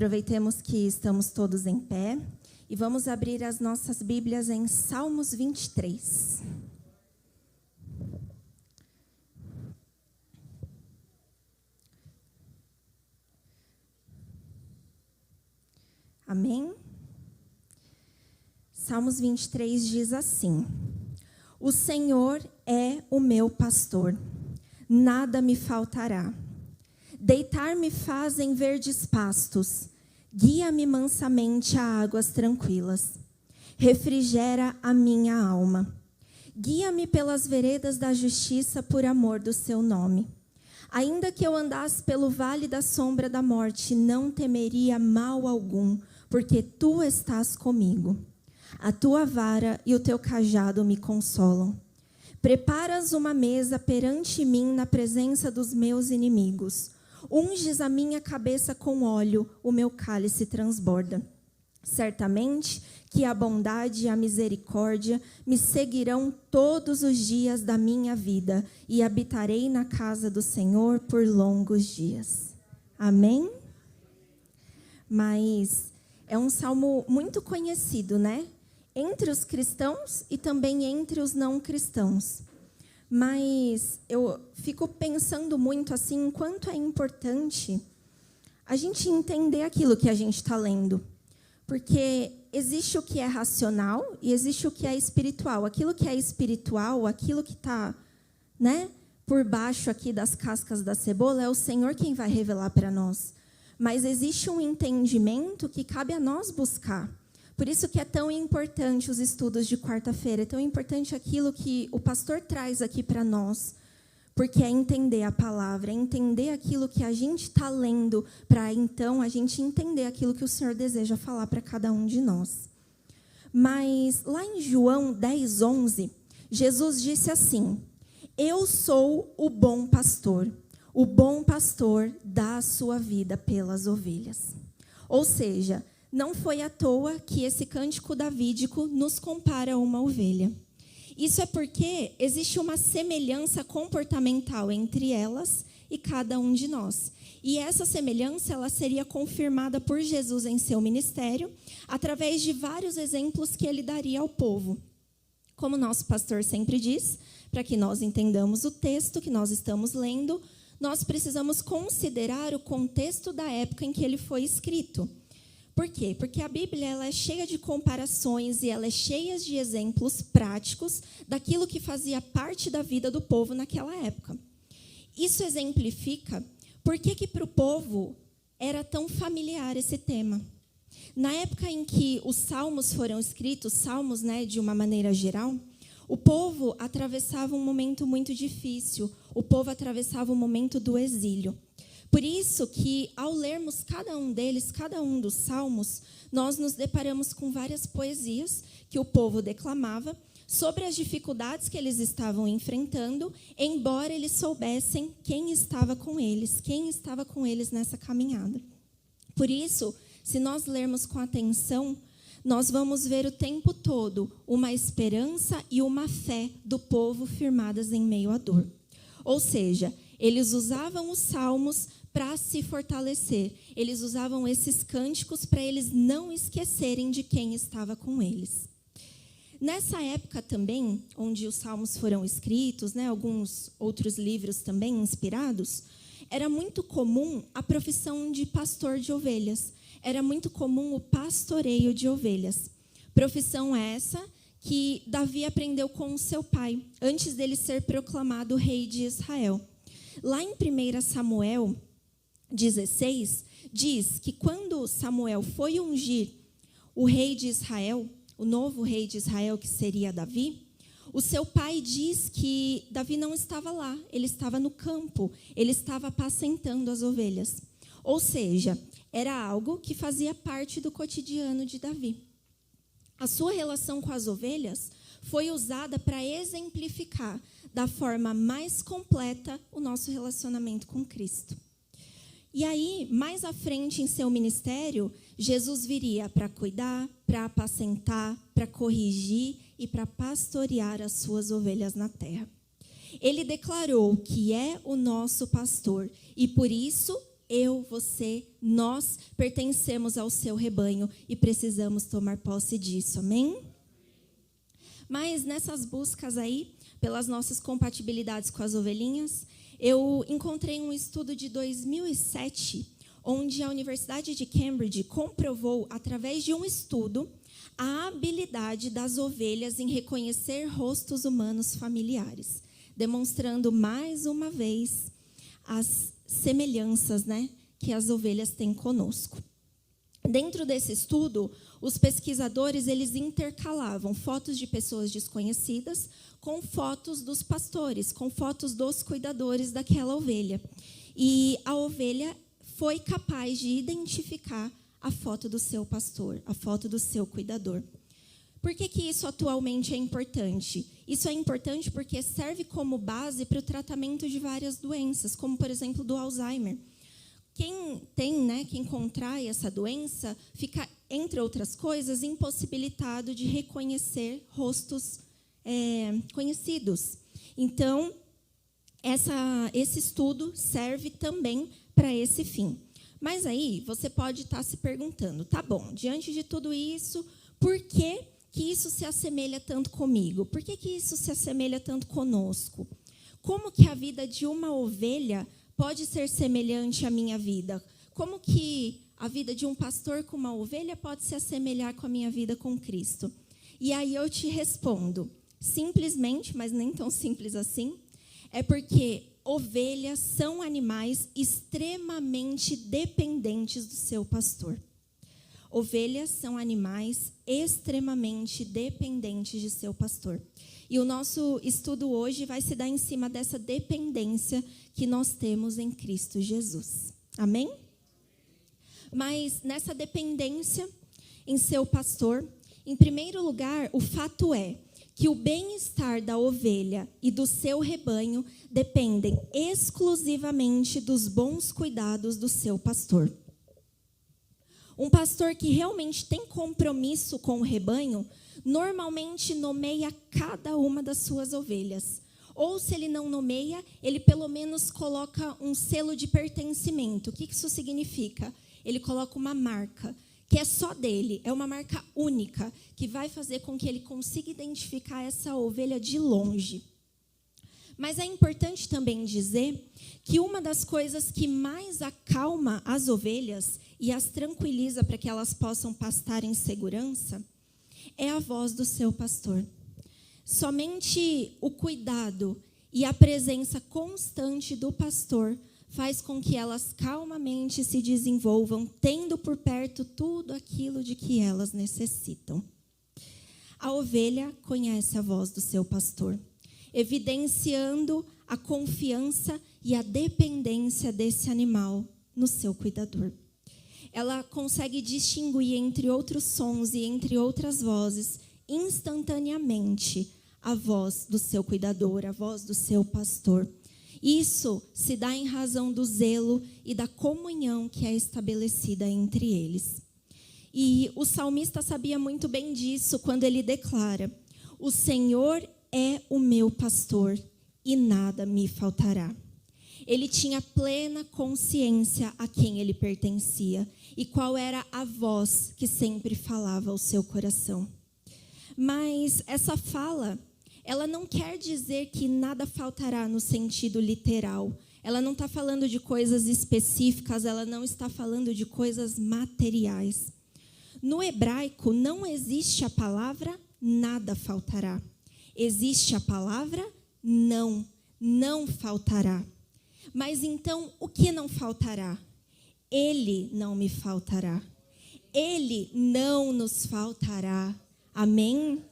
Aproveitemos que estamos todos em pé e vamos abrir as nossas Bíblias em Salmos 23. Amém? Salmos 23 diz assim: O Senhor é o meu pastor, nada me faltará. Deitar-me faz em verdes pastos, guia-me mansamente a águas tranquilas. Refrigera a minha alma. Guia-me pelas veredas da justiça por amor do seu nome. Ainda que eu andasse pelo vale da sombra da morte, não temeria mal algum, porque tu estás comigo. A tua vara e o teu cajado me consolam. Preparas uma mesa perante mim na presença dos meus inimigos. Unges a minha cabeça com óleo, o meu cálice transborda. Certamente que a bondade e a misericórdia me seguirão todos os dias da minha vida e habitarei na casa do Senhor por longos dias. Amém? Mas é um salmo muito conhecido, né? Entre os cristãos e também entre os não cristãos. Mas eu fico pensando muito assim, quanto é importante a gente entender aquilo que a gente está lendo. Porque existe o que é racional e existe o que é espiritual. Aquilo que é espiritual, aquilo que está, né, por baixo aqui das cascas da cebola, é o Senhor quem vai revelar para nós. Mas existe um entendimento que cabe a nós buscar. Por isso que é tão importante os estudos de quarta-feira, é tão importante aquilo que o pastor traz aqui para nós, porque é entender a palavra, é entender aquilo que a gente está lendo, para então a gente entender aquilo que o Senhor deseja falar para cada um de nós. Mas lá em João 10:11, Jesus disse assim: Eu sou o bom pastor dá a sua vida pelas ovelhas. Ou seja, não foi à toa que esse cântico davídico nos compara a uma ovelha. Isso é porque existe uma semelhança comportamental entre elas e cada um de nós. E essa semelhança ela seria confirmada por Jesus em seu ministério, através de vários exemplos que ele daria ao povo. Como nosso pastor sempre diz, para que nós entendamos o texto que nós estamos lendo, nós precisamos considerar o contexto da época em que ele foi escrito. Por quê? Porque a Bíblia ela é cheia de comparações e ela é cheia de exemplos práticos daquilo que fazia parte da vida do povo naquela época. Isso exemplifica por que para o povo era tão familiar esse tema. Na época em que os salmos foram escritos, salmos, né, de uma maneira geral, o povo atravessava um momento muito difícil, o povo atravessava o momento do exílio. Por isso que, ao lermos cada um deles, cada um dos salmos, nós nos deparamos com várias poesias que o povo declamava sobre as dificuldades que eles estavam enfrentando, embora eles soubessem quem estava com eles nessa caminhada. Por isso, se nós lermos com atenção, nós vamos ver o tempo todo uma esperança e uma fé do povo firmadas em meio à dor. Ou seja, eles usavam os salmos para se fortalecer. Eles usavam esses cânticos para eles não esquecerem de quem estava com eles. Nessa época também, onde os salmos foram escritos, né, alguns outros livros também inspirados, era muito comum a profissão de pastor de ovelhas. Era muito comum o pastoreio de ovelhas. Profissão essa que Davi aprendeu com o seu pai, antes dele ser proclamado rei de Israel. Lá em 1 Samuel 16, diz que quando Samuel foi ungir o rei de Israel, o novo rei de Israel, que seria Davi, o seu pai diz que Davi não estava lá, ele estava no campo, ele estava apacentando as ovelhas. Ou seja, era algo que fazia parte do cotidiano de Davi. A sua relação com as ovelhas foi usada para exemplificar da forma mais completa o nosso relacionamento com Cristo. E aí, mais à frente em seu ministério, Jesus viria para cuidar, para apacentar, para corrigir e para pastorear as suas ovelhas na terra. Ele declarou que é o nosso pastor e, por isso, eu, você, nós pertencemos ao seu rebanho e precisamos tomar posse disso, amém? Mas nessas buscas aí, pelas nossas compatibilidades com as ovelhinhas, eu encontrei um estudo de 2007, onde a Universidade de Cambridge comprovou, através de um estudo, a habilidade das ovelhas em reconhecer rostos humanos familiares, demonstrando mais uma vez as semelhanças, né, que as ovelhas têm conosco. Dentro desse estudo, os pesquisadores eles intercalavam fotos de pessoas desconhecidas com fotos dos pastores, com fotos dos cuidadores daquela ovelha. E a ovelha foi capaz de identificar a foto do seu pastor, a foto do seu cuidador. Por que isso atualmente é importante? Isso é importante porque serve como base para o tratamento de várias doenças, como, por exemplo, do Alzheimer. Quem contrai essa doença fica, entre outras coisas, impossibilitado de reconhecer rostos conhecidos. Então, esse estudo serve também para esse fim. Mas aí você pode estar se perguntando, tá bom, diante de tudo isso, por que isso se assemelha tanto comigo? Por que isso se assemelha tanto conosco? Como que a vida de uma ovelha pode ser semelhante à minha vida? Como que a vida de um pastor com uma ovelha pode se assemelhar com a minha vida com Cristo? E aí eu te respondo, simplesmente, mas nem tão simples assim, é porque ovelhas são animais extremamente dependentes do seu pastor. Ovelhas são animais extremamente dependentes de seu pastor. E o nosso estudo hoje vai se dar em cima dessa dependência que nós temos em Cristo Jesus. Amém? Mas nessa dependência em seu pastor, em primeiro lugar, o fato é que o bem-estar da ovelha e do seu rebanho dependem exclusivamente dos bons cuidados do seu pastor. Um pastor que realmente tem compromisso com o rebanho, normalmente nomeia cada uma das suas ovelhas. Ou, se ele não nomeia, ele pelo menos coloca um selo de pertencimento. O que isso significa? Ele coloca uma marca, que é só dele, é uma marca única, que vai fazer com que ele consiga identificar essa ovelha de longe. Mas é importante também dizer que uma das coisas que mais acalma as ovelhas e as tranquiliza para que elas possam pastar em segurança é a voz do seu pastor. Somente o cuidado e a presença constante do pastor faz com que elas calmamente se desenvolvam, tendo por perto tudo aquilo de que elas necessitam. A ovelha conhece a voz do seu pastor, evidenciando a confiança e a dependência desse animal no seu cuidador. Ela consegue distinguir entre outros sons e entre outras vozes, instantaneamente, a voz do seu cuidador, a voz do seu pastor. Isso se dá em razão do zelo e da comunhão que é estabelecida entre eles. E o salmista sabia muito bem disso quando ele declara: o Senhor é o meu pastor e nada me faltará. Ele tinha plena consciência a quem ele pertencia e qual era a voz que sempre falava ao seu coração. Mas essa fala, ela não quer dizer que nada faltará no sentido literal. Ela não está falando de coisas específicas, ela não está falando de coisas materiais. No hebraico não existe a palavra nada faltará. Existe a palavra não faltará. Mas então, o que não faltará? Ele não me faltará. Ele não nos faltará. Amém?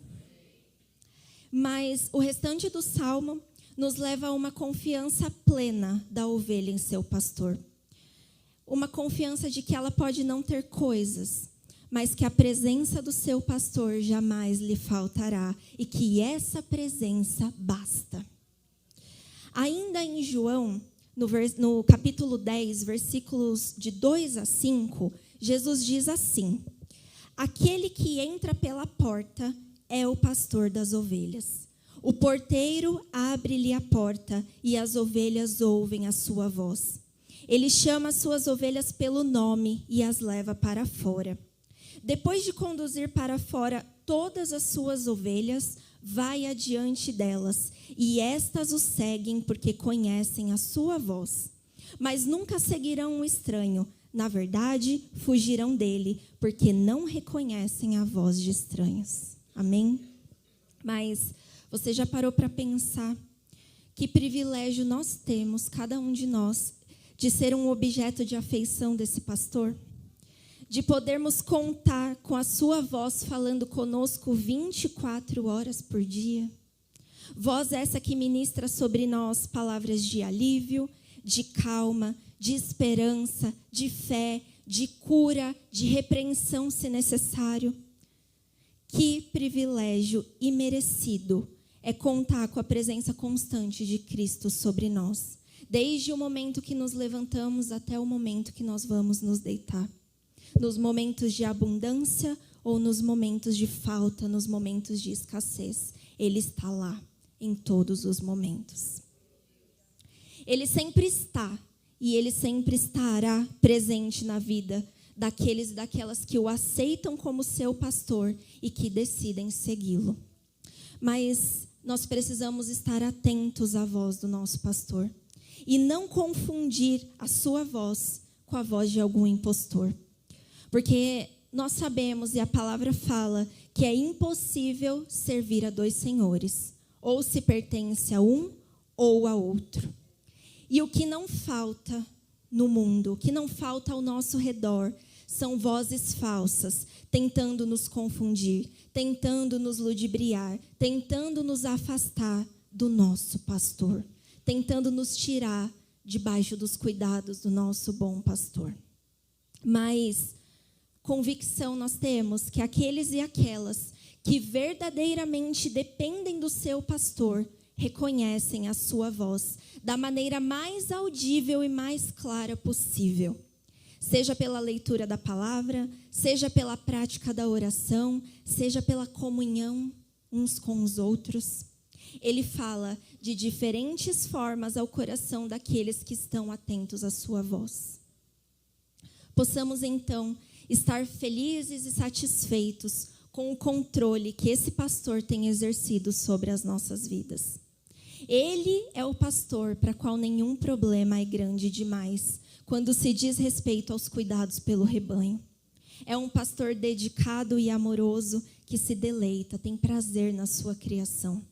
Mas o restante do salmo nos leva a uma confiança plena da ovelha em seu pastor. Uma confiança de que ela pode não ter coisas, mas que a presença do seu pastor jamais lhe faltará e que essa presença basta. Ainda em João, no capítulo 10, versículos de 2 a 5, Jesus diz assim: aquele que entra pela porta é o pastor das ovelhas. O porteiro abre-lhe a porta e as ovelhas ouvem a sua voz. Ele chama as suas ovelhas pelo nome e as leva para fora. Depois de conduzir para fora todas as suas ovelhas, vai adiante delas, e estas o seguem porque conhecem a sua voz. Mas nunca seguirão um estranho. Na verdade, fugirão dele, porque não reconhecem a voz de estranhos. Amém? Mas você já parou para pensar que privilégio nós temos, cada um de nós, de ser um objeto de afeição desse pastor? De podermos contar com a sua voz falando conosco 24 horas por dia? Voz essa que ministra sobre nós palavras de alívio, de calma, de esperança, de fé, de cura, de repreensão se necessário. Que privilégio imerecido é contar com a presença constante de Cristo sobre nós, desde o momento que nos levantamos até o momento que nós vamos nos deitar. Nos momentos de abundância ou nos momentos de falta, nos momentos de escassez, Ele está lá em todos os momentos. Ele sempre está e Ele sempre estará presente na vida daqueles e daquelas que o aceitam como seu pastor e que decidem segui-lo. Mas nós precisamos estar atentos à voz do nosso pastor e não confundir a sua voz com a voz de algum impostor. Porque nós sabemos, e a palavra fala, que é impossível servir a dois senhores. Ou se pertence a um ou a outro. E o que não falta no mundo, o que não falta ao nosso redor, são vozes falsas, tentando nos confundir, tentando nos ludibriar, tentando nos afastar do nosso pastor, tentando nos tirar debaixo dos cuidados do nosso bom pastor. Mas convicção nós temos que aqueles e aquelas que verdadeiramente dependem do seu pastor reconhecem a sua voz da maneira mais audível e mais clara possível. Seja pela leitura da palavra, seja pela prática da oração, seja pela comunhão uns com os outros. Ele fala de diferentes formas ao coração daqueles que estão atentos à sua voz. Possamos então estar felizes e satisfeitos com o controle que esse pastor tem exercido sobre as nossas vidas. Ele é o pastor para qual nenhum problema é grande demais, quando se diz respeito aos cuidados pelo rebanho. É um pastor dedicado e amoroso que se deleita, tem prazer na sua criação.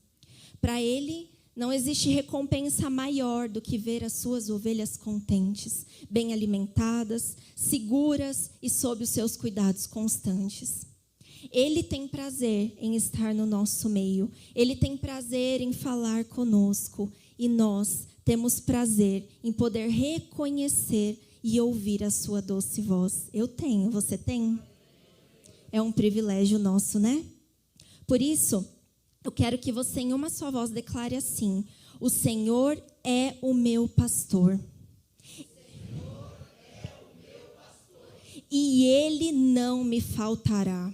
Para ele, não existe recompensa maior do que ver as suas ovelhas contentes, bem alimentadas, seguras e sob os seus cuidados constantes. Ele tem prazer em estar no nosso meio. Ele tem prazer em falar conosco. E nós temos prazer em poder reconhecer e ouvir a sua doce voz. Eu tenho, você tem? É um privilégio nosso, né? Por isso, eu quero que você em uma só voz declare assim: o Senhor é o meu pastor. E Ele não me faltará.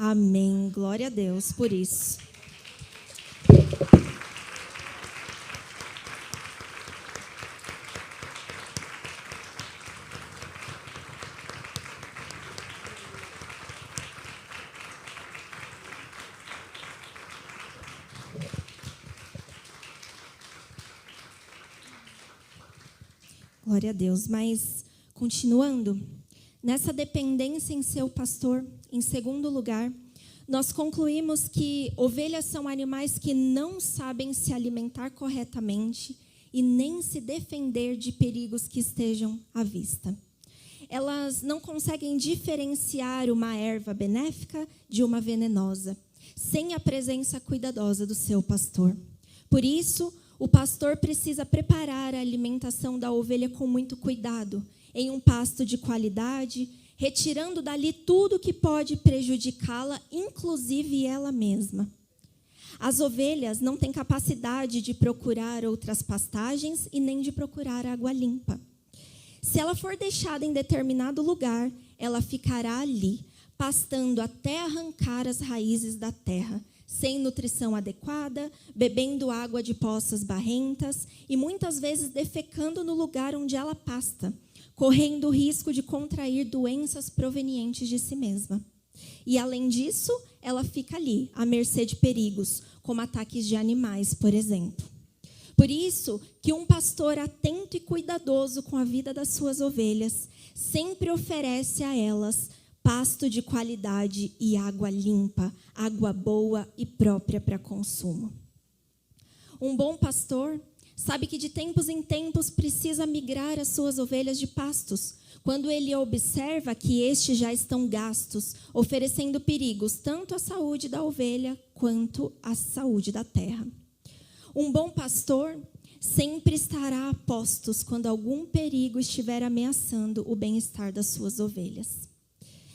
Amém. Glória a Deus por isso. Glória a Deus. Mas, continuando, nessa dependência em seu pastor, em segundo lugar, nós concluímos que ovelhas são animais que não sabem se alimentar corretamente e nem se defender de perigos que estejam à vista. Elas não conseguem diferenciar uma erva benéfica de uma venenosa, sem a presença cuidadosa do seu pastor. Por isso, o pastor precisa preparar a alimentação da ovelha com muito cuidado, em um pasto de qualidade, retirando dali tudo que pode prejudicá-la, inclusive ela mesma. As ovelhas não têm capacidade de procurar outras pastagens e nem de procurar água limpa. Se ela for deixada em determinado lugar, ela ficará ali, pastando até arrancar as raízes da terra, sem nutrição adequada, bebendo água de poças barrentas e muitas vezes defecando no lugar onde ela pasta, correndo o risco de contrair doenças provenientes de si mesma. E, além disso, ela fica ali, à mercê de perigos, como ataques de animais, por exemplo. Por isso que um pastor atento e cuidadoso com a vida das suas ovelhas sempre oferece a elas pasto de qualidade e água limpa, água boa e própria para consumo. Um bom pastor sabe que de tempos em tempos precisa migrar as suas ovelhas de pastos, quando ele observa que estes já estão gastos, oferecendo perigos tanto à saúde da ovelha quanto à saúde da terra. Um bom pastor sempre estará a postos quando algum perigo estiver ameaçando o bem-estar das suas ovelhas.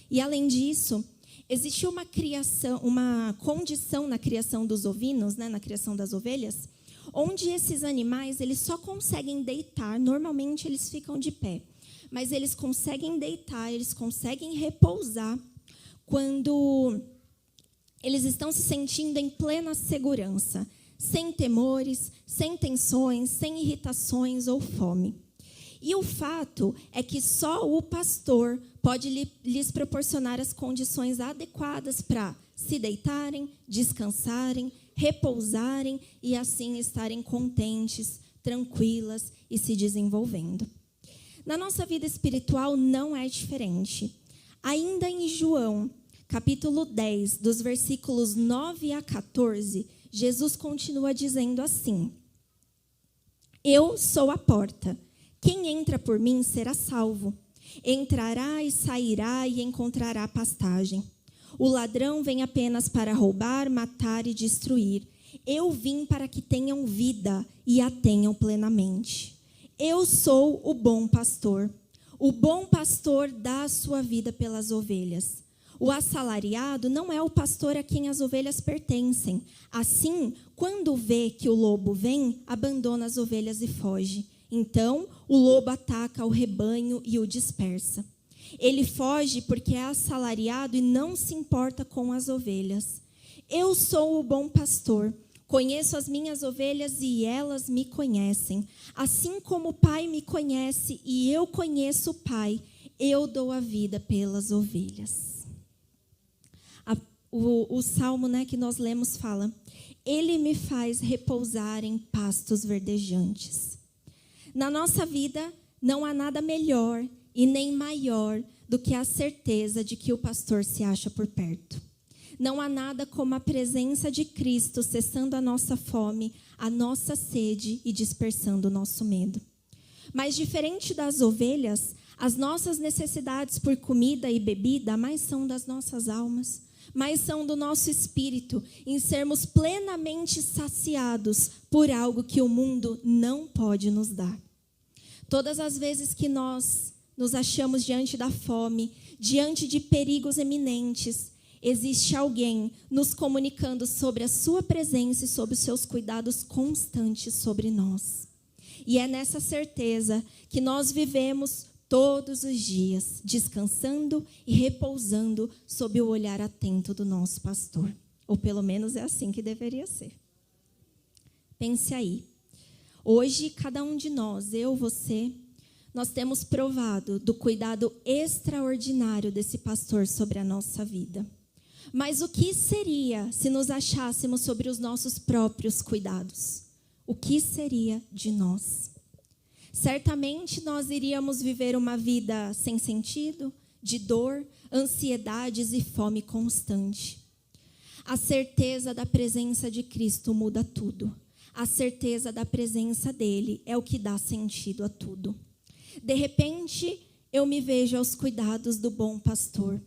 E, além disso, existe uma condição na criação dos ovinos, na criação das ovelhas, onde esses animais eles só conseguem deitar, normalmente eles ficam de pé, mas eles conseguem deitar, eles conseguem repousar quando eles estão se sentindo em plena segurança, sem temores, sem tensões, sem irritações ou fome. E o fato é que só o pastor pode lhes proporcionar as condições adequadas para se deitarem, descansarem, repousarem e assim estarem contentes, tranquilas e se desenvolvendo. Na nossa vida espiritual não é diferente. Ainda em João, capítulo 10, dos versículos 9 a 14, Jesus continua dizendo assim: Eu sou a porta. Quem entra por mim será salvo. Entrará e sairá e encontrará pastagem. O ladrão vem apenas para roubar, matar e destruir. Eu vim para que tenham vida e a tenham plenamente. Eu sou o bom pastor. O bom pastor dá a sua vida pelas ovelhas. O assalariado não é o pastor a quem as ovelhas pertencem. Assim, quando vê que o lobo vem, abandona as ovelhas e foge. Então, o lobo ataca o rebanho e o dispersa. Ele foge porque é assalariado e não se importa com as ovelhas. Eu sou o bom pastor. Conheço as minhas ovelhas e elas me conhecem. Assim como o Pai me conhece e eu conheço o Pai, eu dou a vida pelas ovelhas. O salmo que nós lemos fala: Ele me faz repousar em pastos verdejantes. Na nossa vida, não há nada melhor e nem maior do que a certeza de que o pastor se acha por perto. Não há nada como a presença de Cristo cessando a nossa fome, a nossa sede e dispersando o nosso medo. Mas diferente das ovelhas, as nossas necessidades por comida e bebida mais são das nossas almas, mais são do nosso espírito, em sermos plenamente saciados por algo que o mundo não pode nos dar. Todas as vezes que nós nos achamos diante da fome, diante de perigos eminentes, existe alguém nos comunicando sobre a sua presença e sobre os seus cuidados constantes sobre nós. E é nessa certeza que nós vivemos todos os dias, descansando e repousando sob o olhar atento do nosso pastor. Ou pelo menos é assim que deveria ser. Pense aí. Hoje, cada um de nós, eu, você, nós temos provado do cuidado extraordinário desse pastor sobre a nossa vida. Mas o que seria se nos achássemos sobre os nossos próprios cuidados? O que seria de nós? Certamente nós iríamos viver uma vida sem sentido, de dor, ansiedades e fome constante. A certeza da presença de Cristo muda tudo. A certeza da presença dele é o que dá sentido a tudo. De repente, eu me vejo aos cuidados do bom pastor.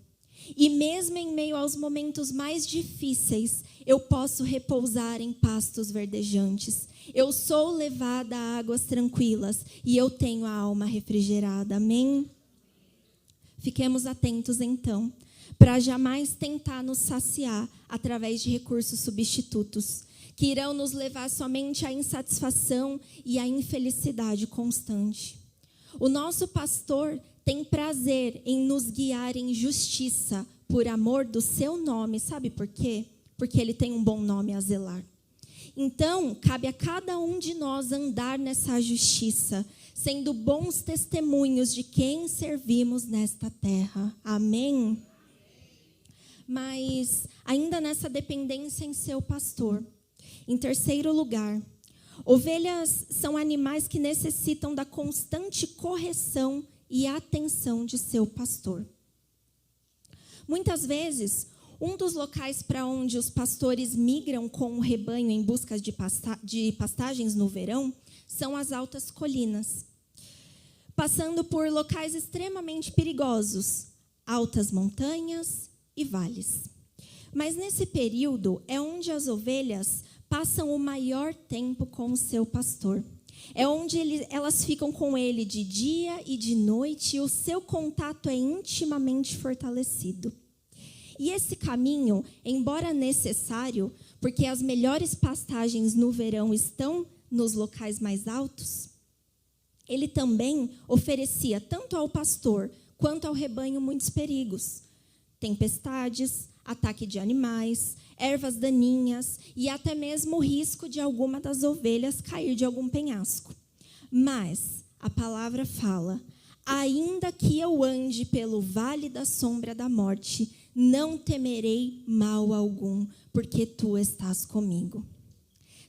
E mesmo em meio aos momentos mais difíceis, eu posso repousar em pastos verdejantes. Eu sou levada a águas tranquilas e eu tenho a alma refrigerada. Amém? Fiquemos atentos, então, para jamais tentar nos saciar através de recursos substitutos, que irão nos levar somente à insatisfação e à infelicidade constante. O nosso pastor tem prazer em nos guiar em justiça por amor do seu nome. Sabe por quê? porque ele tem um bom nome a zelar. Então, cabe a cada um de nós andar nessa justiça, sendo bons testemunhos de quem servimos nesta terra. Amém? Mas, ainda nessa dependência em seu pastor. Em terceiro lugar, ovelhas são animais que necessitam da constante correção e atenção de seu pastor. Muitas vezes, um dos locais para onde os pastores migram com o rebanho em busca de pastagens no verão são as altas colinas, passando por locais extremamente perigosos, altas montanhas e vales. Mas nesse período é onde as ovelhas passam o maior tempo com o seu pastor. É onde elas ficam com ele de dia e de noite, e o seu contato é intimamente fortalecido. E esse caminho, embora necessário, porque as melhores pastagens no verão estão nos locais mais altos, ele também oferecia tanto ao pastor quanto ao rebanho muitos perigos. Tempestades, ataque de animais, ervas daninhas e até mesmo o risco de alguma das ovelhas cair de algum penhasco. Mas a palavra fala: ainda que eu ande pelo vale da sombra da morte, não temerei mal algum, porque tu estás comigo.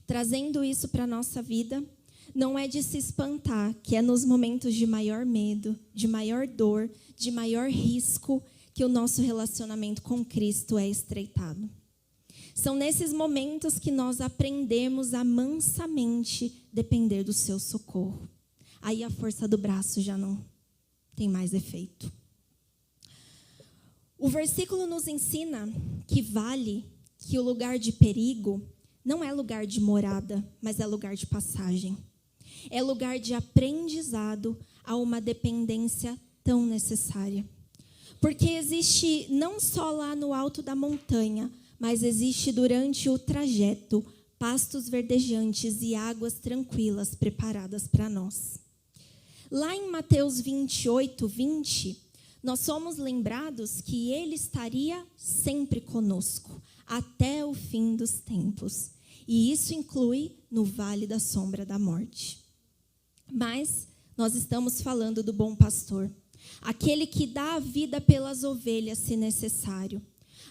Trazendo isso para a nossa vida, não é de se espantar que é nos momentos de maior medo, de maior dor, de maior risco, que o nosso relacionamento com Cristo é estreitado. São nesses momentos que nós aprendemos a mansamente depender do seu socorro. Aí a força do braço já não tem mais efeito. O versículo nos ensina que o lugar de perigo não é lugar de morada, mas é lugar de passagem. É lugar de aprendizado a uma dependência tão necessária. Porque existe não só lá no alto da montanha, mas existe durante o trajeto pastos verdejantes e águas tranquilas preparadas para nós. Lá em Mateus 28, 20, nós somos lembrados que ele estaria sempre conosco, até o fim dos tempos. E isso inclui no vale da sombra da morte. Mas nós estamos falando do bom pastor. Aquele que dá a vida pelas ovelhas, se necessário.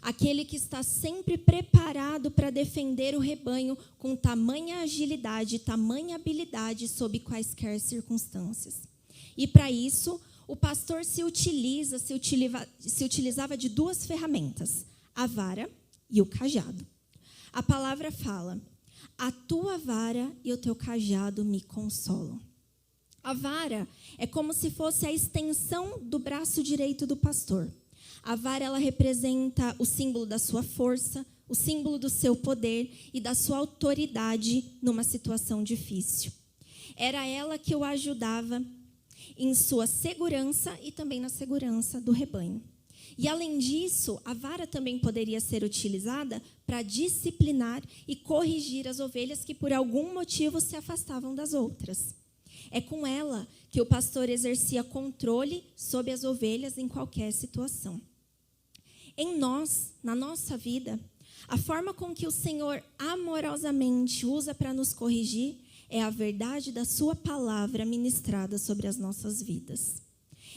Aquele que está sempre preparado para defender o rebanho com tamanha agilidade, tamanha habilidade sob quaisquer circunstâncias. E para isso, o pastor se utilizava de duas ferramentas, a vara e o cajado. A palavra fala: a tua vara e o teu cajado me consolam. A vara é como se fosse a extensão do braço direito do pastor. A vara, ela representa o símbolo da sua força, o símbolo do seu poder e da sua autoridade numa situação difícil. Era ela que o ajudava em sua segurança e também na segurança do rebanho. E, além disso, a vara também poderia ser utilizada para disciplinar e corrigir as ovelhas que, por algum motivo, se afastavam das outras. É com ela que o pastor exercia controle sobre as ovelhas em qualquer situação. Em nós, na nossa vida, a forma com que o Senhor amorosamente usa para nos corrigir é a verdade da sua palavra ministrada sobre as nossas vidas.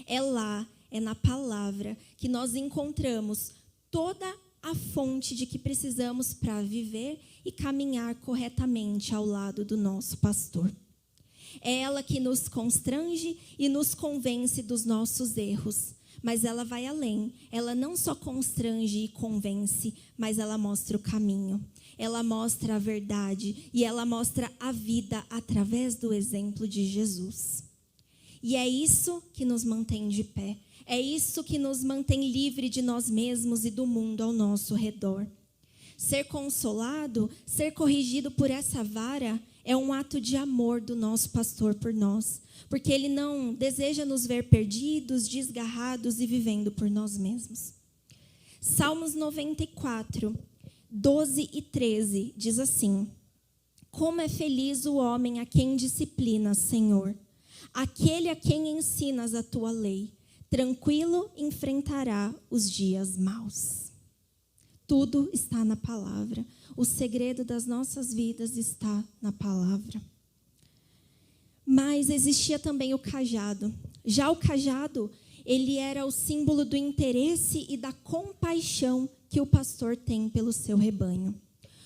É na palavra que nós encontramos toda a fonte de que precisamos para viver e caminhar corretamente ao lado do nosso pastor. É ela que nos constrange e nos convence dos nossos erros. Mas ela vai além. Ela não só constrange e convence, mas ela mostra o caminho. Ela mostra a verdade e ela mostra a vida através do exemplo de Jesus. E é isso que nos mantém de pé. É isso que nos mantém livre de nós mesmos e do mundo ao nosso redor. Ser consolado, ser corrigido por essa vara é um ato de amor do nosso pastor por nós, porque ele não deseja nos ver perdidos, desgarrados e vivendo por nós mesmos. Salmos 94, 12 e 13 diz assim: como é feliz o homem a quem disciplinas, Senhor, aquele a quem ensinas a tua lei, tranquilo enfrentará os dias maus. Tudo está na palavra. O segredo das nossas vidas está na palavra. Mas existia também o cajado. Já o cajado, ele era o símbolo do interesse e da compaixão que o pastor tem pelo seu rebanho.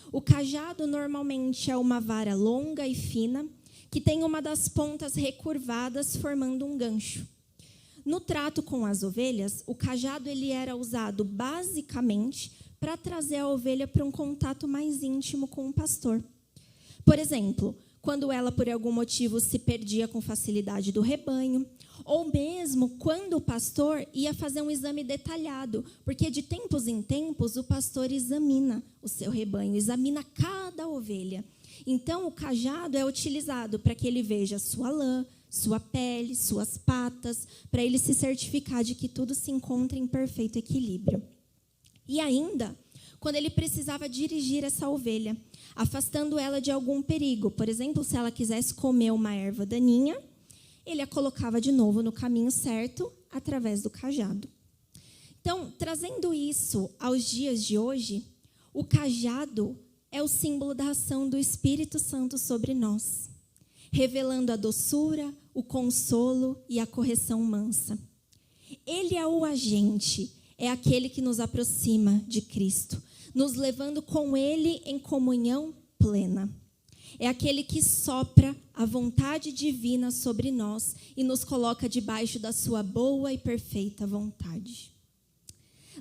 O cajado normalmente é uma vara longa e fina, que tem uma das pontas recurvadas formando um gancho. No trato com as ovelhas, o cajado ele era usado basicamente para trazer a ovelha para um contato mais íntimo com o pastor. Por exemplo, quando ela por algum motivo se perdia com facilidade do rebanho, ou mesmo quando o pastor ia fazer um exame detalhado, porque de tempos em tempos o pastor examina o seu rebanho, examina cada ovelha. Então o cajado é utilizado para que ele veja sua lã, sua pele, suas patas, para ele se certificar de que tudo se encontra em perfeito equilíbrio. E ainda, quando ele precisava dirigir essa ovelha, afastando ela de algum perigo. Por exemplo, se ela quisesse comer uma erva daninha, ele a colocava de novo no caminho certo, através do cajado. Então, trazendo isso aos dias de hoje, o cajado é o símbolo da ação do Espírito Santo sobre nós, revelando a doçura, o consolo e a correção mansa. Ele é o agente, é aquele que nos aproxima de Cristo, nos levando com Ele em comunhão plena. É aquele que sopra a vontade divina sobre nós e nos coloca debaixo da sua boa e perfeita vontade.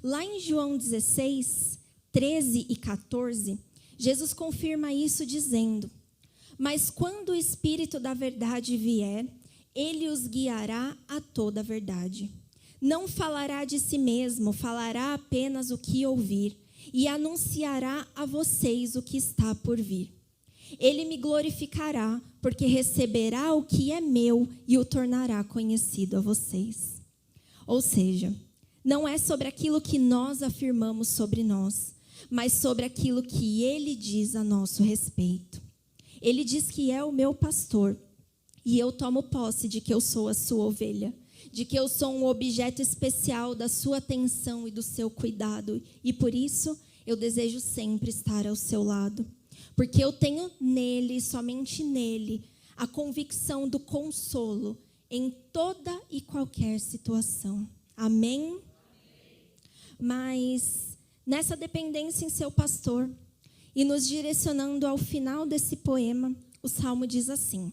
Lá em João 16, 13 e 14, Jesus confirma isso dizendo: mas quando o Espírito da verdade vier, ele os guiará a toda a verdade. Não falará de si mesmo, falará apenas o que ouvir e anunciará a vocês o que está por vir. Ele me glorificará, porque receberá o que é meu e o tornará conhecido a vocês. Ou seja, não é sobre aquilo que nós afirmamos sobre nós, mas sobre aquilo que ele diz a nosso respeito. Ele diz que é o meu pastor, e eu tomo posse de que eu sou a sua ovelha, de que eu sou um objeto especial da sua atenção e do seu cuidado, e por isso eu desejo sempre estar ao seu lado, porque eu tenho nele, somente nele, a convicção do consolo em toda e qualquer situação. Amém? Mas nessa dependência em seu pastor, e nos direcionando ao final desse poema, o Salmo diz assim: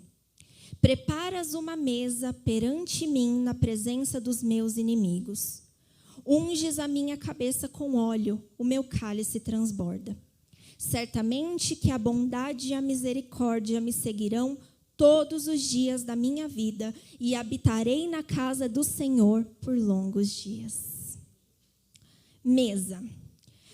preparas uma mesa perante mim na presença dos meus inimigos. Unges a minha cabeça com óleo, o meu cálice transborda. Certamente que a bondade e a misericórdia me seguirão todos os dias da minha vida e habitarei na casa do Senhor por longos dias. Mesa.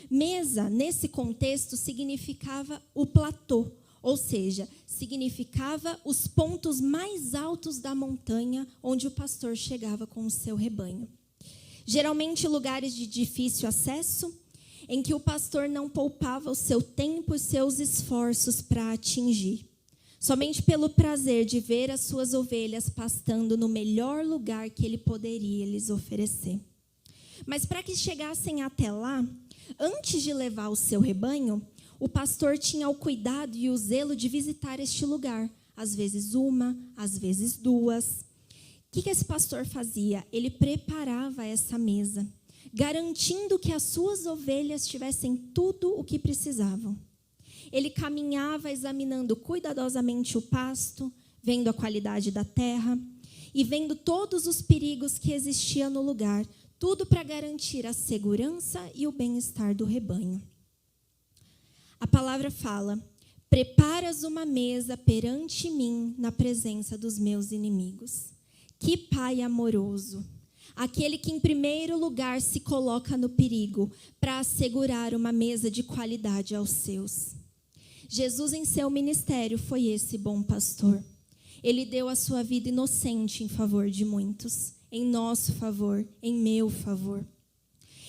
Mesa, nesse contexto, significava o platô, ou seja, significava os pontos mais altos da montanha onde o pastor chegava com o seu rebanho. Geralmente lugares de difícil acesso, em que o pastor não poupava o seu tempo e seus esforços para atingir, somente pelo prazer de ver as suas ovelhas pastando no melhor lugar que ele poderia lhes oferecer. Mas para que chegassem até lá, antes de levar o seu rebanho, o pastor tinha o cuidado e o zelo de visitar este lugar, às vezes uma, às vezes duas. O que esse pastor fazia? Ele preparava essa mesa, garantindo que as suas ovelhas tivessem tudo o que precisavam. Ele caminhava examinando cuidadosamente o pasto, vendo a qualidade da terra e vendo todos os perigos que existiam no lugar, tudo para garantir a segurança e o bem-estar do rebanho. A palavra fala: preparas uma mesa perante mim na presença dos meus inimigos. Que pai amoroso! Aquele que em primeiro lugar se coloca no perigo para assegurar uma mesa de qualidade aos seus. Jesus em seu ministério foi esse bom pastor. Ele deu a sua vida inocente em favor de muitos, em nosso favor, em meu favor.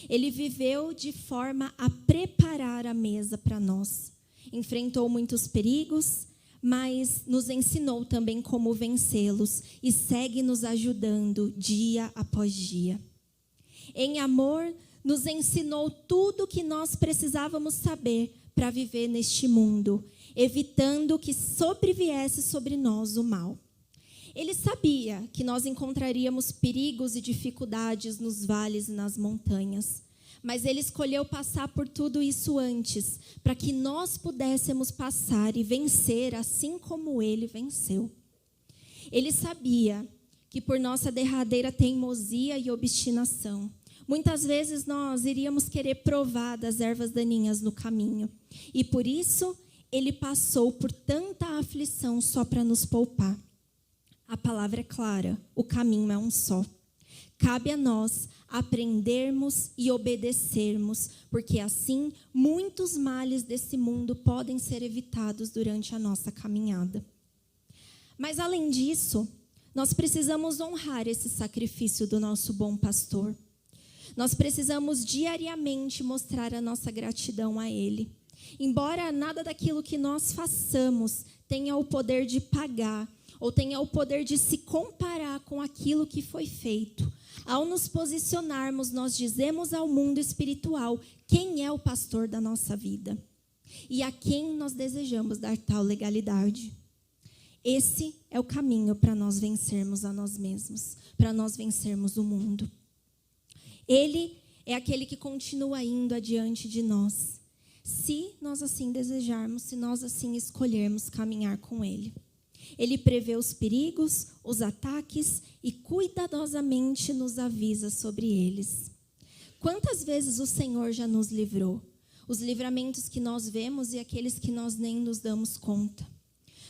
Ele viveu de forma a preparar a mesa para nós. Enfrentou muitos perigos, mas nos ensinou também como vencê-los e segue nos ajudando dia após dia. Em amor, nos ensinou tudo o que nós precisávamos saber para viver neste mundo, evitando que sobreviesse sobre nós o mal. Ele sabia que nós encontraríamos perigos e dificuldades nos vales e nas montanhas, mas ele escolheu passar por tudo isso antes, para que nós pudéssemos passar e vencer assim como ele venceu. Ele sabia que por nossa derradeira teimosia e obstinação, muitas vezes nós iríamos querer provar das ervas daninhas no caminho. E por isso, ele passou por tanta aflição só para nos poupar. A palavra é clara, o caminho é um só. Cabe a nós aprendermos e obedecermos, porque assim muitos males desse mundo podem ser evitados durante a nossa caminhada. Mas além disso, nós precisamos honrar esse sacrifício do nosso bom pastor. Nós precisamos diariamente mostrar a nossa gratidão a ele. Embora nada daquilo que nós façamos tenha o poder de pagar, ou tenha o poder de se comparar com aquilo que foi feito, ao nos posicionarmos, nós dizemos ao mundo espiritual quem é o pastor da nossa vida e a quem nós desejamos dar tal legalidade. Esse é o caminho para nós vencermos a nós mesmos, para nós vencermos o mundo. Ele é aquele que continua indo adiante de nós, se nós assim desejarmos, se nós assim escolhermos caminhar com ele. Ele prevê os perigos, os ataques e cuidadosamente nos avisa sobre eles. Quantas vezes o Senhor já nos livrou? Os livramentos que nós vemos e aqueles que nós nem nos damos conta.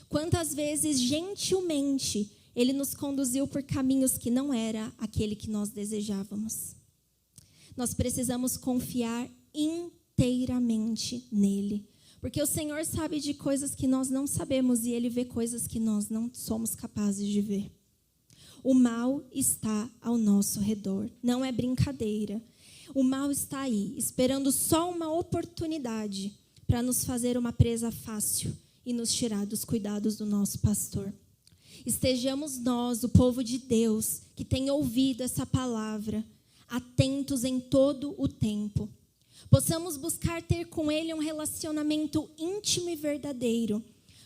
Quantas vezes, gentilmente, ele nos conduziu por caminhos que não era aquele que nós desejávamos. Nós precisamos confiar inteiramente nele. Porque o Senhor sabe de coisas que nós não sabemos e ele vê coisas que nós não somos capazes de ver. O mal está ao nosso redor, não é brincadeira. O mal está aí, esperando só uma oportunidade para nos fazer uma presa fácil e nos tirar dos cuidados do nosso pastor. Estejamos nós, o povo de Deus, que tem ouvido essa palavra, atentos em todo o tempo. Possamos buscar ter com ele um relacionamento íntimo e verdadeiro,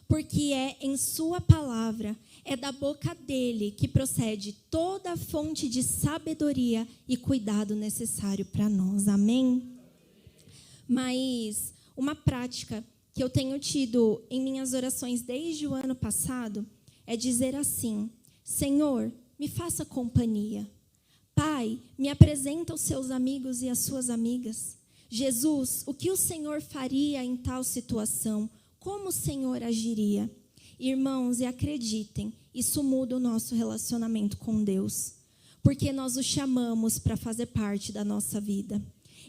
porque é em sua palavra, é da boca dele que procede toda a fonte de sabedoria e cuidado necessário para nós. Amém? Mas uma prática que eu tenho tido em minhas orações desde o ano passado é dizer assim: Senhor, me faça companhia. Pai, me apresenta os seus amigos e as suas amigas. Jesus, o que o Senhor faria em tal situação? Como o Senhor agiria? Irmãos, e acreditem, isso muda o nosso relacionamento com Deus, porque nós o chamamos para fazer parte da nossa vida.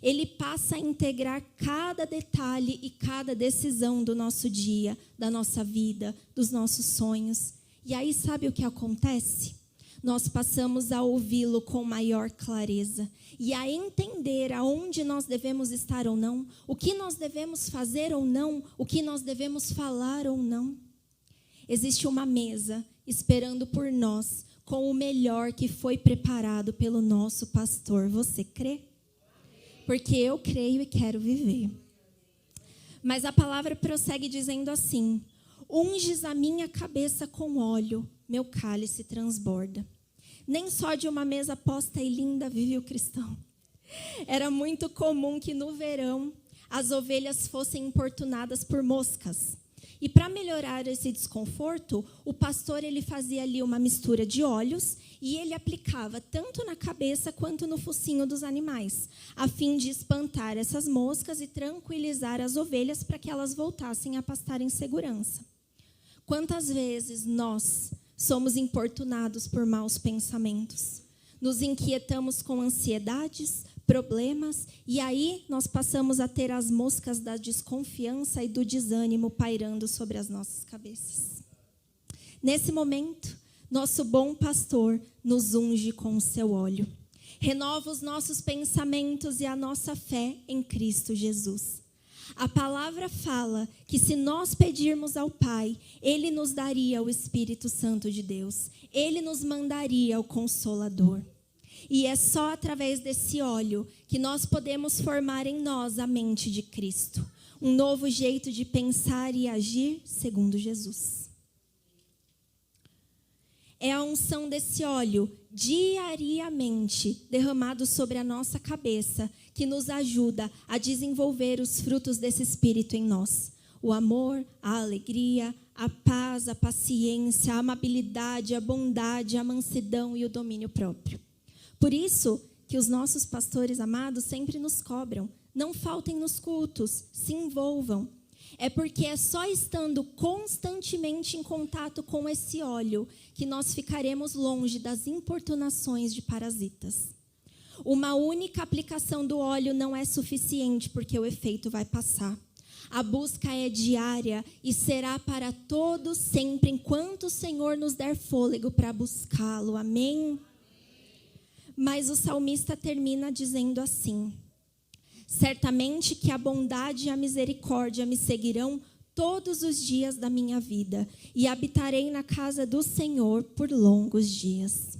Ele passa a integrar cada detalhe e cada decisão do nosso dia, da nossa vida, dos nossos sonhos. E aí sabe o que acontece? Nós passamos a ouvi-lo com maior clareza e a entender aonde nós devemos estar ou não, o que nós devemos fazer ou não, o que nós devemos falar ou não. Existe uma mesa esperando por nós com o melhor que foi preparado pelo nosso pastor. Você crê? Porque eu creio e quero viver. Mas a palavra prossegue dizendo assim: unges a minha cabeça com óleo, meu cálice transborda. Nem só de uma mesa posta e linda vive o cristão. Era muito comum que no verão as ovelhas fossem importunadas por moscas. E para melhorar esse desconforto, o pastor ele fazia ali uma mistura de óleos e ele aplicava tanto na cabeça quanto no focinho dos animais, a fim de espantar essas moscas e tranquilizar as ovelhas para que elas voltassem a pastar em segurança. Quantas vezes nós somos importunados por maus pensamentos, nos inquietamos com ansiedades, problemas, e aí nós passamos a ter as moscas da desconfiança e do desânimo pairando sobre as nossas cabeças. Nesse momento, nosso bom pastor nos unge com o seu óleo, renova os nossos pensamentos e a nossa fé em Cristo Jesus. A palavra fala que se nós pedirmos ao Pai, Ele nos daria o Espírito Santo de Deus. Ele nos mandaria o Consolador. E é só através desse óleo que nós podemos formar em nós a mente de Cristo. Um novo jeito de pensar e agir segundo Jesus. É a unção desse óleo diariamente derramado sobre a nossa cabeça que nos ajuda a desenvolver os frutos desse Espírito em nós. O amor, a alegria, a paz, a paciência, a amabilidade, a bondade, a mansidão e o domínio próprio. Por isso que os nossos pastores amados sempre nos cobram. Não faltem nos cultos, se envolvam. É porque é só estando constantemente em contato com esse óleo que nós ficaremos longe das importunações de parasitas. Uma única aplicação do óleo não é suficiente porque o efeito vai passar. A busca é diária e será para todos sempre, enquanto o Senhor nos der fôlego para buscá-lo. Amém? Mas o salmista termina dizendo assim: certamente que a bondade e a misericórdia me seguirão todos os dias da minha vida, e habitarei na casa do Senhor por longos dias.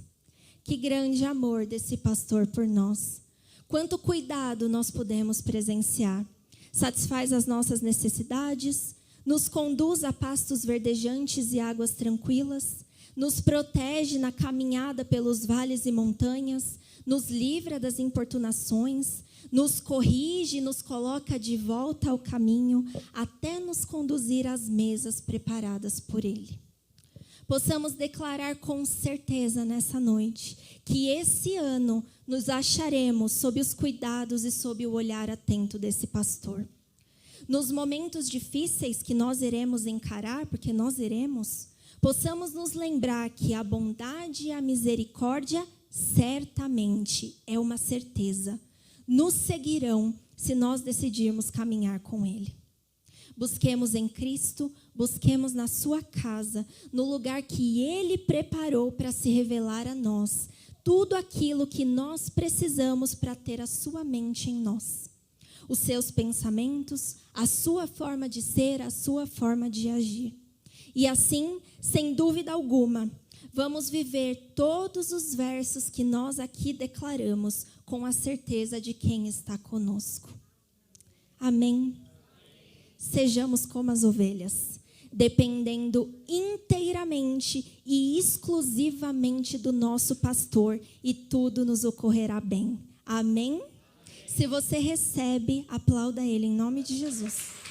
Que grande amor desse pastor por nós. Quanto cuidado nós podemos presenciar. Satisfaz as nossas necessidades, nos conduz a pastos verdejantes e águas tranquilas, nos protege na caminhada pelos vales e montanhas, nos livra das importunações, nos corrige e nos coloca de volta ao caminho, até nos conduzir às mesas preparadas por Ele. Possamos declarar com certeza nessa noite que esse ano nos acharemos sob os cuidados e sob o olhar atento desse pastor. Nos momentos difíceis que nós iremos encarar, porque nós iremos, possamos nos lembrar que a bondade e a misericórdia certamente é uma certeza. Nos seguirão se nós decidirmos caminhar com Ele. Busquemos em Cristo, busquemos na sua casa, no lugar que Ele preparou para se revelar a nós, tudo aquilo que nós precisamos para ter a sua mente em nós. Os seus pensamentos, a sua forma de ser, a sua forma de agir. E assim, sem dúvida alguma, vamos viver todos os versos que nós aqui declaramos com a certeza de quem está conosco. Amém? Sejamos como as ovelhas, dependendo inteiramente e exclusivamente do nosso pastor, e tudo nos ocorrerá bem. Amém? Se você recebe, aplauda Ele em nome de Jesus.